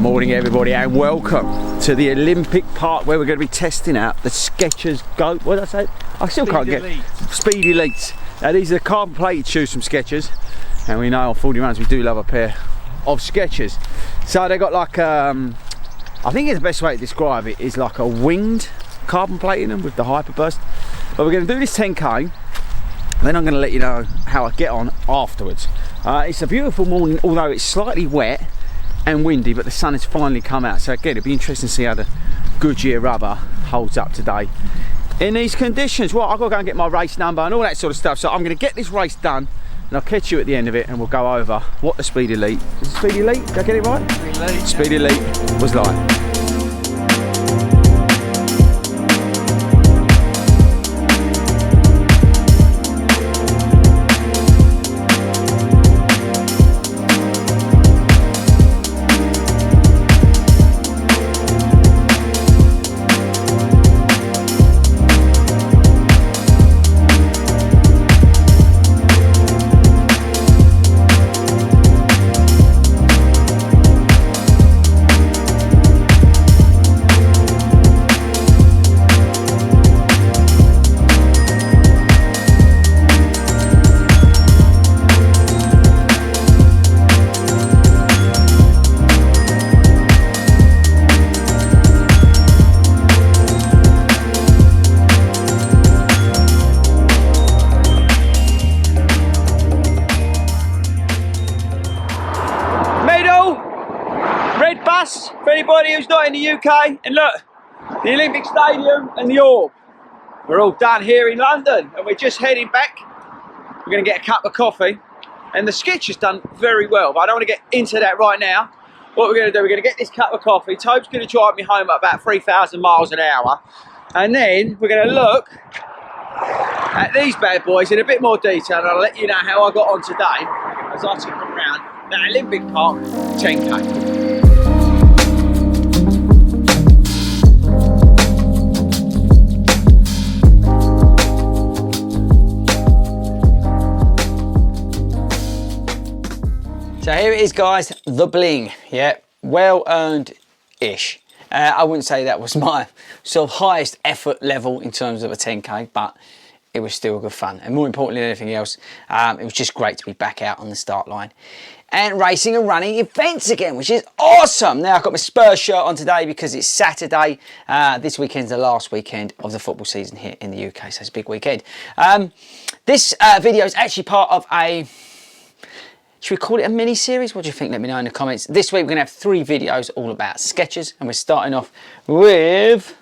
Morning everybody, and welcome to the Olympic Park where we're going to be testing out the Skechers what did I say? I still can't get Speed Elite. Now these are carbon plated shoes from Skechers, and we know on 40 Runs we do love a pair of Skechers. So they got like I think the best way to describe it is like a winged carbon plate in them with the hyperburst. But we're going to do this 10k, then I'm going to let you know how I get on afterwards. It's a beautiful morning, although it's slightly wet and windy, but the sun has finally come out. So again, it'll be interesting to see how the Goodyear rubber holds up today in these conditions. Well, I've got to go and get my race number and all that sort of stuff. So I'm going to get this race done, and I'll catch you at the end of it, and we'll go over what the Speed Elite, is it Speed Elite? Did I get it right? Speed Elite. Speed Elite was like. For anybody who's not in the UK, and look, the Olympic Stadium and the Orb, we're all done here in London, and we're just heading back. We're going to get a cup of coffee, and the Skechers done very well, but I don't want to get into that right now. What we're going to do, we're going to get this cup of coffee. Tobe's going to drive me home at about 3,000 miles an hour, and then we're going to look at these bad boys in a bit more detail, and I'll let you know how I got on today as I took them around that Olympic Park 10k. So here it is, guys, the bling. Yeah, well earned-ish. I wouldn't say that was my sort of highest effort level in terms of a 10k, but it was still good fun. And more importantly than anything else, it was just great to be back out on the start line and racing and running events again, which is awesome. Now I've got my Spurs shirt on today because it's Saturday. This weekend's the last weekend of the football season here in the UK, so it's a big weekend. This video is actually part of a, should we call it a mini series? What do you think? Let me know in the comments. This week we're going to have 3 videos all about Skechers, and we're starting off with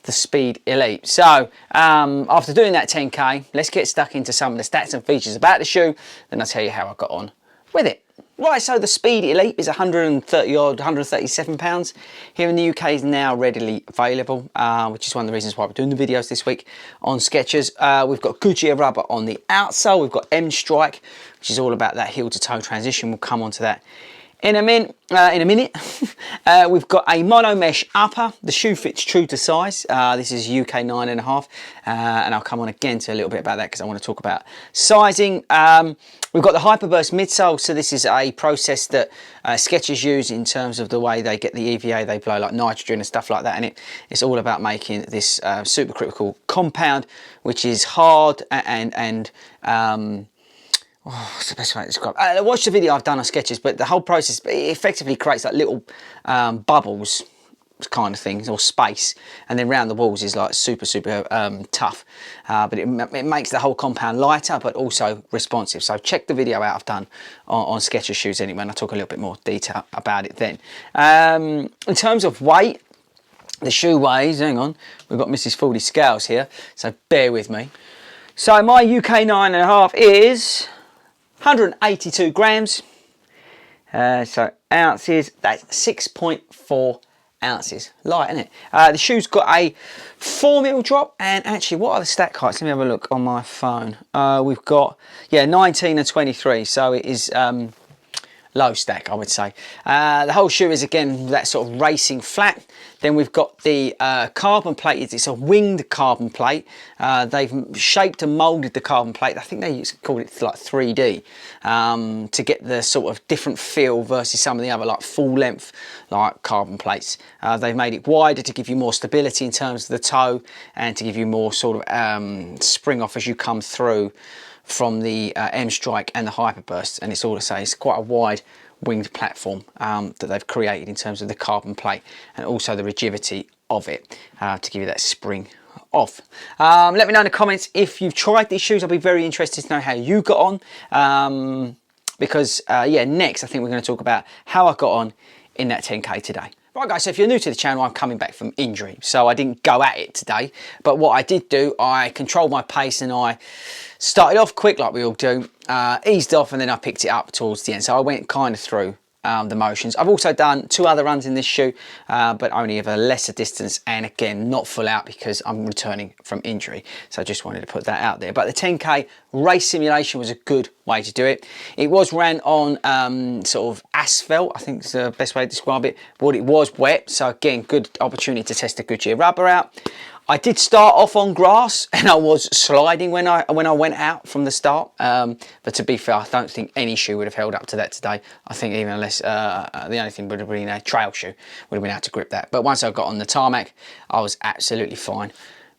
the Speed Elite. So after doing that 10k, let's get stuck into some of the stats and features about the shoe, then I'll tell you how I got on with it. Right, so the Speed Elite is 130 odd, 137 pounds. Here in the UK is now readily available, which is one of the reasons why we're doing the videos this week on Skechers. We've got Goodyear rubber on the outsole. We've got M Strike, which is all about that heel to toe transition. We'll come on to that in a minute. We've got a mono mesh upper. The shoe fits true to size. This is UK 9.5, and I'll come on again to a little bit about that because I want to talk about sizing. We've got the Hyperburst midsole, so this is a process that Skechers use in terms of the way they get the EVA, they blow like nitrogen and stuff like that, and it's all about making this supercritical compound, which is hard and what's the best way to describe it? Watch the video I've done on Skechers, but the whole process, it effectively creates like little bubbles kind of things, or space, and then round the walls is like super tough, but it makes the whole compound lighter but also responsive. So check the video out I've done on Skechers shoes anyway, and I'll talk a little bit more detail about it then. In terms of weight, the shoe weighs, hang on, we've got Mrs. FORDY scales here, so bear with me. So my UK 9.5 is 182 grams, so ounces, that's 6.4 ounces. Light, isn't it? The shoe's got a 4mm drop, and actually, what are the stack heights? Let me have a look on my phone. We've got, yeah, 19 and 23, so it is low stack, I would say. The whole shoe is again that sort of racing flat. Then we've got the carbon plate. It's a winged carbon plate. They've shaped and molded the carbon plate. I think they called it like 3D to get the sort of different feel versus some of the other like full length like carbon plates. They've made it wider to give you more stability in terms of the toe and to give you more sort of spring off as you come through from the M Strike and the Hyperburst, and it's all to say it's quite a wide winged platform that they've created in terms of the carbon plate and also the rigidity of it to give you that spring off. Let me know in the comments if you've tried these shoes. I'll be very interested to know how you got on because yeah, next I think we're going to talk about how I got on in that 10k today. Right guys, so if you're new to the channel, I'm coming back from injury, so I didn't go at it today, but what I did do, I controlled my pace and I started off quick like we all do, eased off, and then I picked it up towards the end. So I went kind of through the motions. I've also done 2 other runs in this shoe, but only of a lesser distance, and again not full out because I'm returning from injury, so I just wanted to put that out there. But the 10k race simulation was a good way to do it. It was ran on sort of asphalt, I think is the best way to describe it, but it was wet, so again good opportunity to test the Goodyear rubber out. I did start off on grass and I was sliding when I went out from the start, but to be fair, I don't think any shoe would have held up to that today. I think even unless the only thing would have been a trail shoe would have been able to grip that. But once I got on the tarmac, I was absolutely fine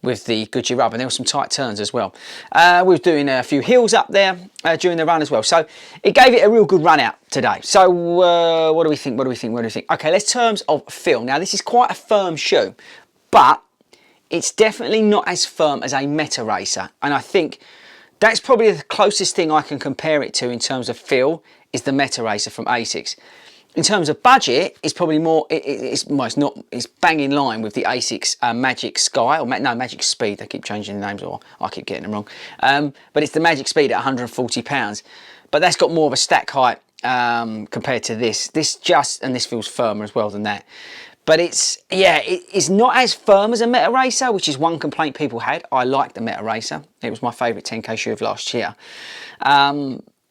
with the Goodyear rubber, and there were some tight turns as well. We were doing a few hills up there during the run as well, so it gave it a real good run out today. So what do we think? Okay, let's terms of feel. Now this is quite a firm shoe, but it's definitely not as firm as a Meta Racer, and I think that's probably the closest thing I can compare it to in terms of feel is the Meta Racer from ASICS. In terms of budget, it's probably more, it's bang in line with the ASICS Magic Sky, or no, Magic Speed. They keep changing the names, or I keep getting them wrong. But it's the Magic Speed at £140, but that's got more of a stack height compared to this. And this feels firmer as well than that. But it's, yeah, it's not as firm as a Meta Racer, which is one complaint people had. I liked the Meta Racer. It was my favourite 10k shoe of last year.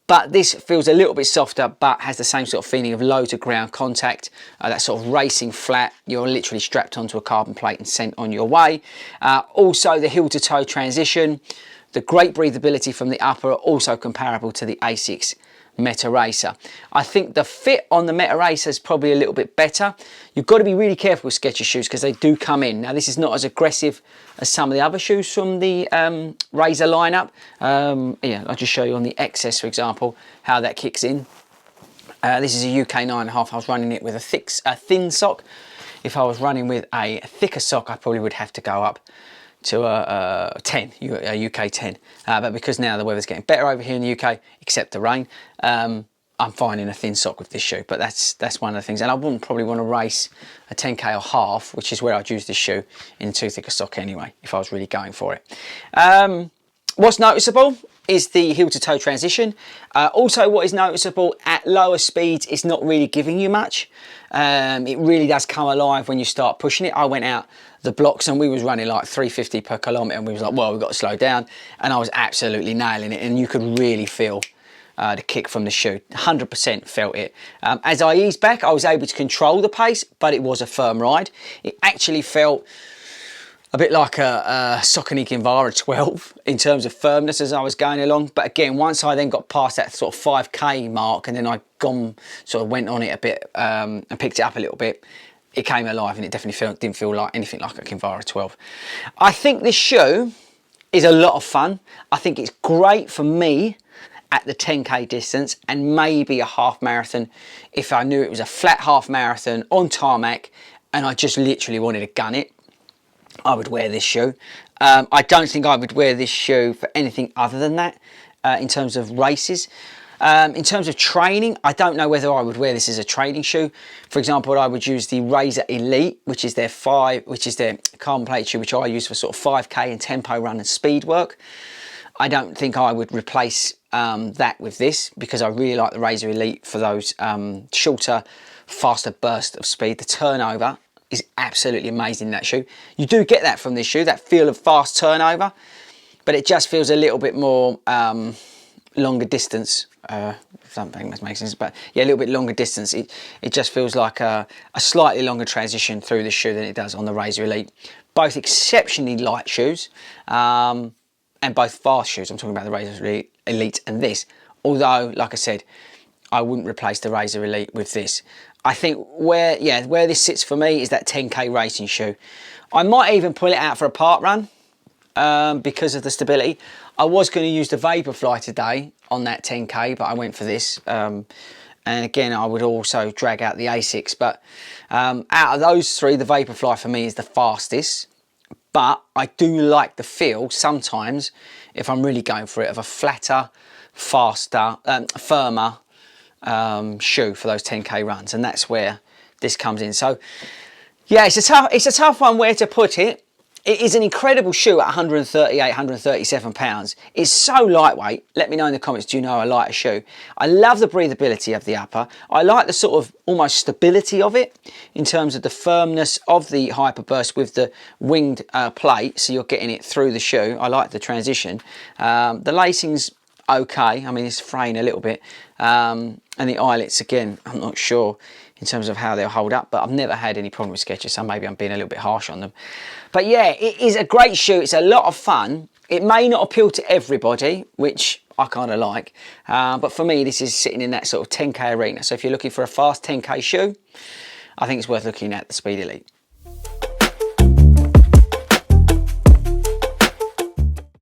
But this feels a little bit softer, but has the same sort of feeling of low to ground contact, that sort of racing flat. You're literally strapped onto a carbon plate and sent on your way. Also the heel to toe transition, the great breathability from the upper are also comparable to the ASICS Meta Racer. I think the fit on the Meta Racer is probably a little bit better. You've got to be really careful with Skechers shoes because they do come in. Now this is not as aggressive as some of the other shoes from the Razor lineup. Yeah, I'll just show you on the XS, for example, how that kicks in. This is a UK 9.5. I was running it with a thin sock. If I was running with a thicker sock, I probably would have to go up to a 10, a UK 10. But because now the weather's getting better over here in the UK, except the rain, I'm fine in a thin sock with this shoe. But that's one of the things. And I wouldn't probably want to race a 10k or half, which is where I'd use this shoe, in too thick a sock anyway, if I was really going for it. What's noticeable is the heel to toe transition. Also what is noticeable at lower speeds is not really giving you much. It really does come alive when you start pushing it. I went out the blocks and we was running like 350 per kilometre, and we was like, well, we've got to slow down, and I was absolutely nailing it, and you could really feel the kick from the shoe. 100% felt it. As I eased back, I was able to control the pace, but it was a firm ride. It actually felt a bit like a Saucony Kinvara 12 in terms of firmness as I was going along. But again, once I then got past that sort of 5k mark, and then I sort of went on it a bit and picked it up a little bit, it came alive, and it definitely didn't feel like anything like a Kinvara 12. I think this shoe is a lot of fun. I think it's great for me at the 10k distance, and maybe a half marathon if I knew it was a flat half marathon on tarmac and I just literally wanted to gun it. I would wear this shoe. I don't think I would wear this shoe for anything other than that in terms of races. In terms of training, I don't know whether I would wear this as a training shoe. For example, I would use the Razor Elite, which is their carbon plate shoe, which I use for sort of 5k and tempo run and speed work. I don't think I would replace that with this, because I really like the Razor Elite for those shorter, faster burst of speed. The turnover is absolutely amazing in that shoe. You do get that from this shoe, that feel of fast turnover, but it just feels a little bit more longer distance Something that makes sense, but yeah, a little bit longer distance. It just feels like a slightly longer transition through the shoe than it does on the Razor Elite. Both exceptionally light shoes, and both fast shoes. I'm talking about the Razor Elite and this. Although, like I said, I wouldn't replace the Razor Elite with this. I think where this sits for me is that 10k racing shoe. I might even pull it out for a park run because of the stability. I was going to use the Vaporfly today on that 10k, but I went for this. And again, I would also drag out the Asics, but out of those three, the Vaporfly for me is the fastest. But I do like the feel sometimes, if I'm really going for it, of a flatter, faster, firmer shoe for those 10k runs, and that's where this comes in. So yeah, it's a tough one where to put it. It is an incredible shoe at 138, 137 pounds. It's so lightweight. Let me know in the comments, do you know a lighter shoe? I love the breathability of the upper. I like the sort of almost stability of it in terms of the firmness of the Hyperburst with the winged plate, so you're getting it through the shoe. I like the transition. The lacing's okay. I mean, it's fraying a little bit. And the eyelets, again, I'm not sure in terms of how they'll hold up, but I've never had any problem with Skechers, so maybe I'm being a little bit harsh on them. But yeah, it is a great shoe. It's a lot of fun. It may not appeal to everybody, which I kind of like, but for me, this is sitting in that sort of 10k arena. So if you're looking for a fast 10k shoe, I think it's worth looking at the Speed Elite.